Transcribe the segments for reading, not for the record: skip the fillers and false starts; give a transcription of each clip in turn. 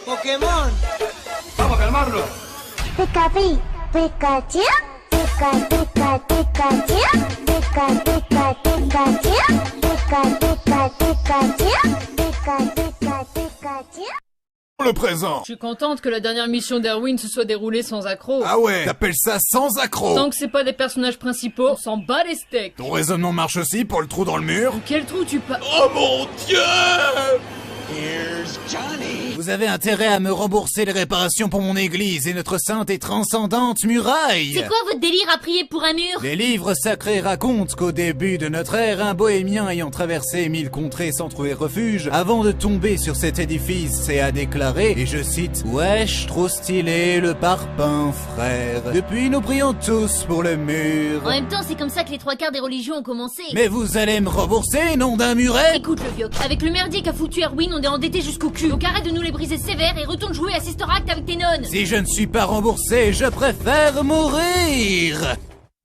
Pokémon. Vamos a calmarlo. Pikachu, Pikachu, Pikachu, Pikachu, Pikachu, Pikachu. Le présent. Je suis contente que la dernière mission d'Erwin se soit déroulée sans accroc. Ah ouais, t'appelles ça sans accroc? Tant que c'est pas des personnages principaux, on s'en bat les steaks. Ton raisonnement marche aussi pour le trou dans le mur? Quel trou tu pas... Oh mon Dieu! Here's Johnny. Vous avez intérêt à me rembourser les réparations pour mon église et notre sainte et transcendante muraille. C'est quoi votre délire à prier pour un mur? Les livres sacrés racontent qu'au début de notre ère, un bohémien ayant traversé 1000 contrées sans trouver refuge, avant de tomber sur cet édifice, s'est à déclarer, et je cite, « Wesh, trop stylé le parpaing, frère. Depuis, nous prions tous pour le mur. En même temps, c'est comme ça que les 3/4 des religions ont commencé. » Mais vous allez me rembourser, nom d'un muret? Écoute le vieux, avec le merdier qu'a foutu Erwin, on est endetté jusqu'au cul. Donc arrête de nous les briser sévères et retourne jouer à Sister Act avec tes nonnes. Si je ne suis pas remboursé, je préfère mourir.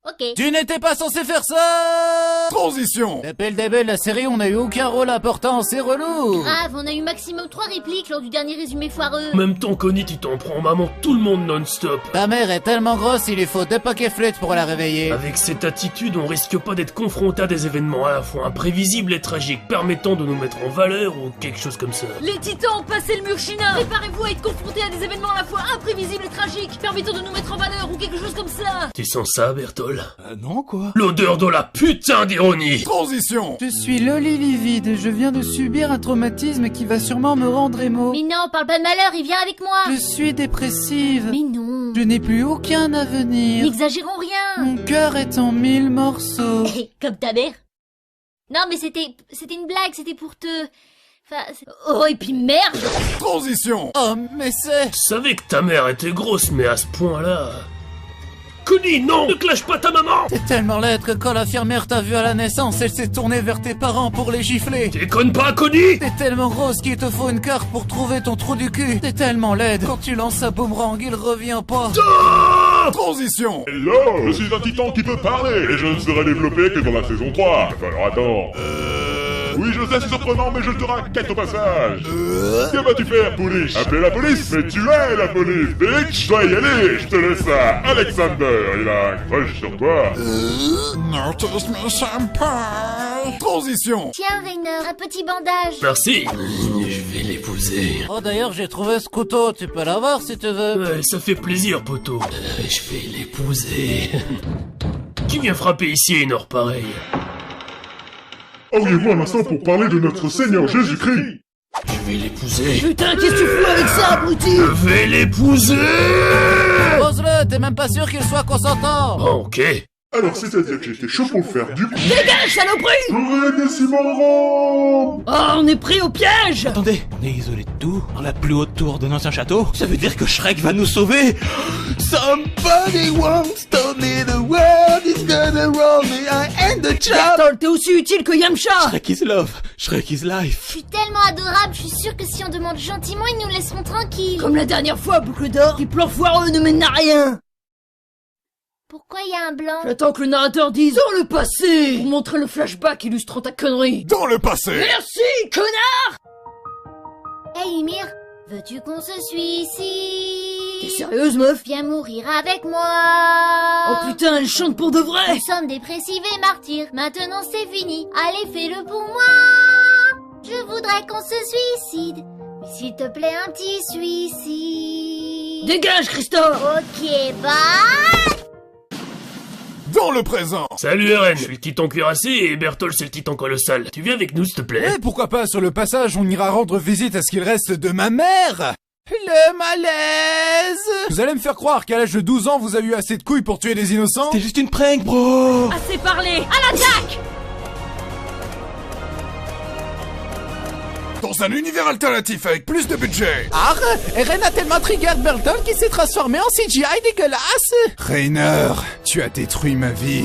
Ok. Tu n'étais pas censé faire ça! Transition! L'appel d'Abel, la série, on n'a eu aucun rôle important, c'est relou! Grave, on a eu maximum 3 répliques lors du dernier résumé foireux. En même temps, Connie, tu t'en prends maman tout le monde non-stop. Ta mère est tellement grosse, il lui faut 2 paquets flûtes pour la réveiller. Avec cette attitude, on risque pas d'être confronté à des événements à la fois imprévisibles et tragiques, permettant de nous mettre en valeur ou quelque chose comme ça. Les titans ont passé le mur chinois. Préparez-vous à être confrontés à des événements à la fois imprévisibles et tragiques, permettant de nous mettre en valeur ou quelque chose comme ça. Tu sens ça, Bertol? Non, quoi? L'odeur de la putain d'ironie. Transition! Je suis Loli Livide et je viens de subir un traumatisme qui va sûrement me rendre émo. Mais non, parle pas de malheur, il vient avec moi. Je suis dépressive. Mais non. Je n'ai plus aucun avenir. N'exagérons rien. Mon cœur est en 1000 morceaux. Comme ta mère. Non mais c'était une blague, c'était pour te... Enfin... Oh et puis merde. Transition! Oh, mais c'est... Je savais que ta mère était grosse, mais à ce point-là... Connie, non! Ne clash pas ta maman! T'es tellement laide que quand l'infirmière t'a vu à la naissance, elle s'est tournée vers tes parents pour les gifler. Déconne pas, Connie! T'es tellement grosse qu'il te faut une carte pour trouver ton trou du cul. T'es tellement laide, quand tu lances un boomerang, il revient pas. Transition! Hello, je suis un titan qui peut parler, et je ne serai développé que dans la saison 3. Alors attends. Oui, je sais, c'est surprenant, mais je te raquette au passage. Que vas-tu faire, police? Appeler la police? Mais tu es la police, bitch! Dois y aller, je te laisse ça. Alexander, il a un crush sur toi. Notice me senpai. Transition! Tiens Rainer, un petit bandage. Merci. Je vais l'épouser. Oh, d'ailleurs, j'ai trouvé ce couteau, tu peux l'avoir si tu veux. Ouais, ça fait plaisir, poteau. Je vais l'épouser. Qui vient frapper ici à une heure pareille? Auriez-vous un instant pour parler de notre Seigneur Jésus-Christ? Je vais l'épouser. Putain, qu'est-ce que tu fous avec ça, abruti? Je vais l'épouser! Pose-le, t'es même pas sûr qu'il soit consentant. Oh, ok. Alors, c'est-à-dire que j'étais chaud pour le faire, du coup... Dégage, saloperie! J'aurais des Simon! Oh, on est pris au piège! Attendez, on est isolé de tout, dans la plus haute tour d'un ancien château. Ça veut dire que Shrek va nous sauver. Somebody wants to me, the world is gonna roll me, I am the child. Bertol, t'es aussi utile que Yamcha! Shrek is love, Shrek is life. Je suis tellement adorable, je suis sûre que si on demande gentiment, ils nous laisseront tranquilles. Comme la dernière fois, boucle d'or, tes plans foireux ne mènent à rien! Pourquoi il y a un blanc? J'attends que le narrateur dise dans le passé pour montrer le flashback illustrant ta connerie. Dans le passé! Merci, connard! Hey Ymir, veux-tu qu'on se suicide? T'es sérieuse, meuf? Viens mourir avec moi. Oh putain, elle chante pour de vrai! Nous sommes dépressifs et martyrs, maintenant c'est fini. Allez, fais-le pour moi. Je voudrais qu'on se suicide, mais s'il te plaît un petit suicide. Dégage, Christophe! Ok, bye. Dans le présent! Salut Eren, je suis le titan cuirassé et Bertol c'est le titan colossal. Tu viens avec nous s'il te plaît? Eh, pourquoi pas, sur le passage, on ira rendre visite à ce qu'il reste de ma mère! Le malaise! Vous allez me faire croire qu'à l'âge de 12 ans, vous avez eu assez de couilles pour tuer des innocents? C'était juste une prank, bro! Assez parlé! À l'attaque! Dans un univers alternatif avec plus de budget. Ah, Eren a tellement trigger Bertol qu'il s'est transformé en CGI dégueulasse. Rainer, tu as détruit ma vie.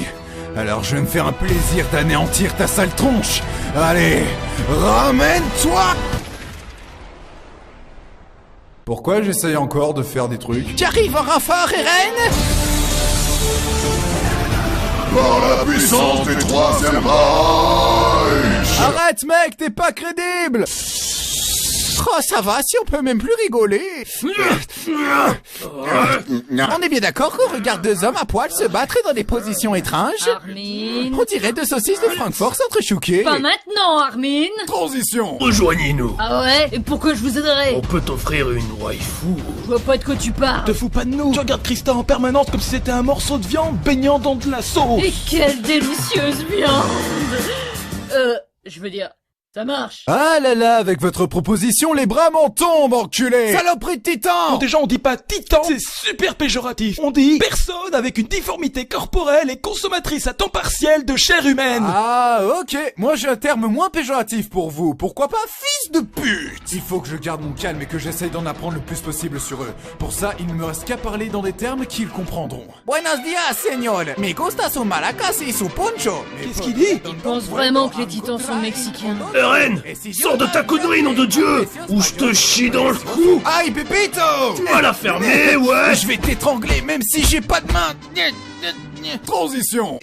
Alors je vais me faire un plaisir d'anéantir ta sale tronche. Allez, ramène-toi! Pourquoi j'essaye encore de faire des trucs? J'arrive en renfort, Eren! Par la puissance du troisième Reich! Arrête, mec, t'es pas crédible! Oh, ça va, si on peut même plus rigoler. On est bien d'accord qu'on regarde deux hommes à poil se battre dans des positions étranges? Armin. On dirait deux saucisses de Francfort s'entrechoquer. Pas maintenant, Armin. Transition. Rejoignez-nous. Ah ouais? Et pourquoi je vous aiderais? On peut t'offrir une waifu. Je vois pas de quoi tu parles. Te fous pas de nous. Tu regardes Krista en permanence comme si c'était un morceau de viande baignant dans de la sauce. Et quelle délicieuse viande. Je veux dire, ça marche. Ah là là, avec votre proposition, les bras m'en tombent, enculé. Saloperie de titan. Non, déjà on dit pas titan, c'est super péjoratif. On dit personne avec une difformité corporelle et consommatrice à temps partiel de chair humaine. Ah, ok. Moi j'ai un terme moins péjoratif pour vous. Pourquoi pas fils de pute? Il faut que je garde mon calme et que j'essaye d'en apprendre le plus possible sur eux. Pour ça, il ne me reste qu'à parler dans des termes qu'ils comprendront. Buenos días, señor. Me gusta su maracas y su poncho. Qu'est-ce qu'il dit? Il pense vraiment que les titans sont mexicains. Eren, sors de ta connerie, nom de Dieu, ou je te chie dans le cou. Aïe, Pépito. Tu vas la fermer, ouais. Je vais t'étrangler même si j'ai pas de main. Transition.